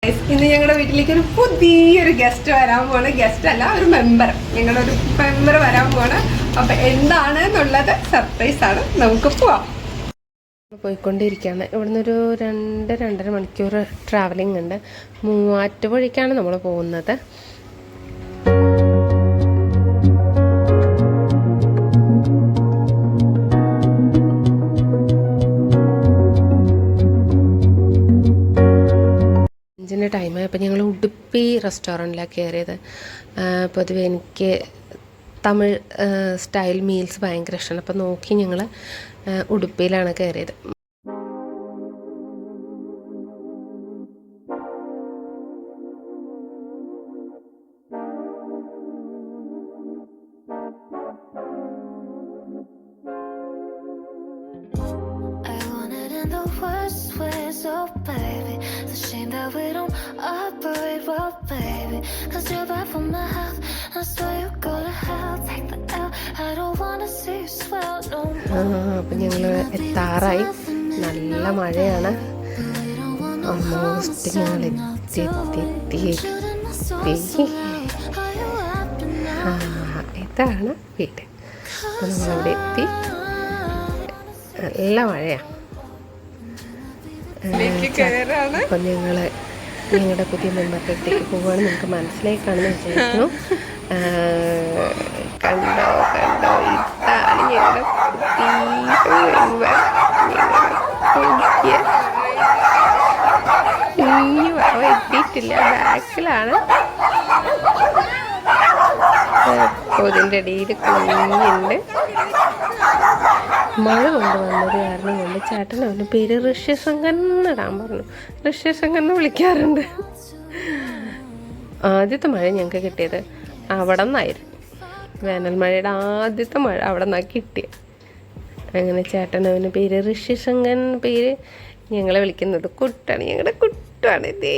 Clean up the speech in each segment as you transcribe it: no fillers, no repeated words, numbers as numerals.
ഇന്ന് ഞങ്ങളുടെ വീട്ടിലേക്ക് ഒരു പുതിയൊരു ഗസ്റ്റ് വരാൻ പോണ്. ഗസ്റ്റ് അല്ല, ഒരു മെമ്പർ, ഞങ്ങളുടെ ഒരു മെമ്പർ വരാൻ പോണ്. അപ്പൊ എന്താണ് എന്നുള്ളത് സർപ്രൈസ് ആണ്. നമുക്ക് പോവാം. പോയിക്കൊണ്ടിരിക്കുകയാണ്. ഇവിടുന്ന് ഒരു 2-2.5 മണിക്കൂർ ട്രാവലിംഗ് ഉണ്ട്. മൂവാറ്റുപുഴയ്ക്കാണ് നമ്മൾ പോകുന്നത്. ടൈമായപ്പോൾ ഞങ്ങൾ ഉടുപ്പി റെസ്റ്റോറൻറ്റിലാണ് കയറിയത്. പൊതുവെ എനിക്ക് തമിഴ് സ്റ്റൈൽ മീൽസ് ഭയങ്കര ഇഷ്ടമാണ്. അപ്പോൾ നോക്കി ഞങ്ങൾ ഉടുപ്പിയിലാണ് കയറിയത്. അപ്പം ഞങ്ങൾ എത്താറായി. നല്ല മഴയാണ്. ഓൾമോസ്റ്റ് ഞങ്ങൾ എത്തി. ഇതാണ് വീട്. അപ്പം നമ്മളവിടെ എത്തി. നല്ല മഴയാണ്. അപ്പം ഞങ്ങളുടെ പുതിയ മെമ്പറുടെ അടുത്തേക്ക് പോവുകയാണ്. നിങ്ങൾക്ക് മനസ്സിലായി കാണുമെന്ന് വിചാരിക്കുന്നു. കണ്ടോ ഇതാണ് ഞങ്ങളുടെ എത്തിയിട്ടില്ല. ബാക്കിലാണ്. ഇതിൻ്റെ ഇടയിൽ കുഞ്ഞുണ്ട്. മഴ കൊണ്ടുവന്നത് കാരണം കൊണ്ട് ചേട്ടൻ അവൻ്റെ പേര് ഋഷ്യശങ്കൻ ഇടാൻ പറഞ്ഞു. ഋഷ്യശങ്കൻ എന്ന് വിളിക്കാറുണ്ട്. ആദ്യത്തെ മഴ ഞങ്ങൾക്ക് കിട്ടിയത് അവിടെ നിന്നായിരുന്നു. വേനൽ മഴയുടെ ആദ്യത്തെ മഴ അവിടെ നിന്നാണ് കിട്ടിയത്. അങ്ങനെ ചേട്ടൻ അവൻ്റെ പേര് ഋഷ്യശങ്കൻ. പേര് ഞങ്ങളെ വിളിക്കുന്നത് കുട്ടാണ്. ഞങ്ങളുടെ കുട്ടാണ്. ഇതേ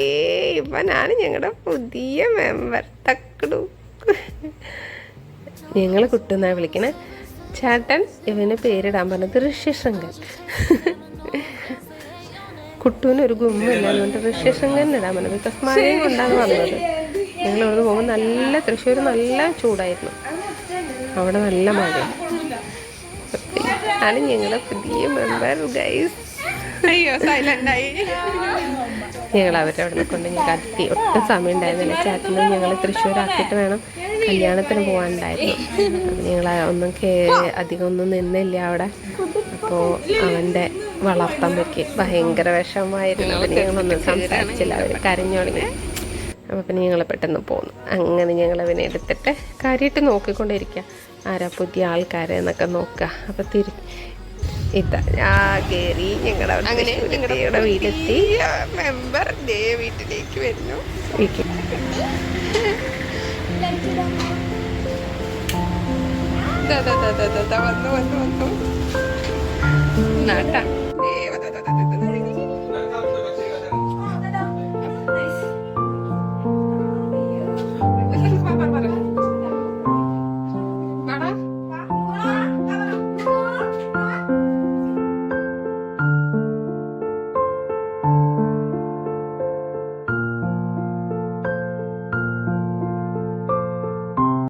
ഇവനാണ് ഞങ്ങളുടെ പുതിയ മെമ്പർ. തക്കടു ഞങ്ങൾ കുട്ടുന്നാണ് വിളിക്കണേ. ചേട്ടൻ ഇവന് പേരിടാൻ പറഞ്ഞത് ഋഷ്യശങ്കൻ. കുട്ടുവിനൊരു ഗുമ്മില്ല, അതുകൊണ്ട് ഋഷ്യശങ്കൻ ഇടാൻ പറഞ്ഞത്. ബിക്കോസ് മഴയും കൊണ്ടാണ് വന്നത്. ഞങ്ങൾ അവിടെ പോകുമ്പോൾ നല്ല തൃശ്ശൂർ നല്ല ചൂടായിരുന്നു. അവിടെ നല്ല മഴയാണ്. ആണ് ഞങ്ങളുടെ പുതിയ മെമ്പർ ഗൈസ്. അയ്യോ സൈലൻ്റായി. ഞങ്ങൾ അവരുടെ അവിടെ കൊണ്ട് ഞങ്ങൾക്ക് ഒട്ടും സമയം ഉണ്ടായിരുന്നില്ല. ചേട്ടനും ഞങ്ങൾ തൃശ്ശൂരാക്കിയിട്ട് വേണം കല്യാണത്തിന് പോകാനുണ്ടായിരുന്നു. അപ്പം ഞങ്ങൾ അധികം ഒന്നും നിന്നില്ല അവിടെ. അപ്പോൾ അവൻ്റെ വളർത്തമ്മയ്ക്ക് ഭയങ്കര വിഷമമായിരുന്നു. അപ്പം ഞങ്ങളൊന്നും സംസാരിച്ചില്ല. അവർ കരഞ്ഞു തുടങ്ങി. അപ്പം പിന്നെ ഞങ്ങൾ പെട്ടെന്ന് പോന്നു. അങ്ങനെ ഞങ്ങൾ അവനെ എടുത്തിട്ട് കാര്യമായിട്ട് നോക്കിക്കൊണ്ടിരിക്കുക, ആരാ പുതിയ ആൾക്കാരെ എന്നൊക്കെ നോക്കുക. അപ്പം ഇതാ കയറി ഞങ്ങളുടെ വീടെത്തി. മെമ്പർ വീട്ടിലേക്ക് വരുന്നു. വന്നു നാട്ടാ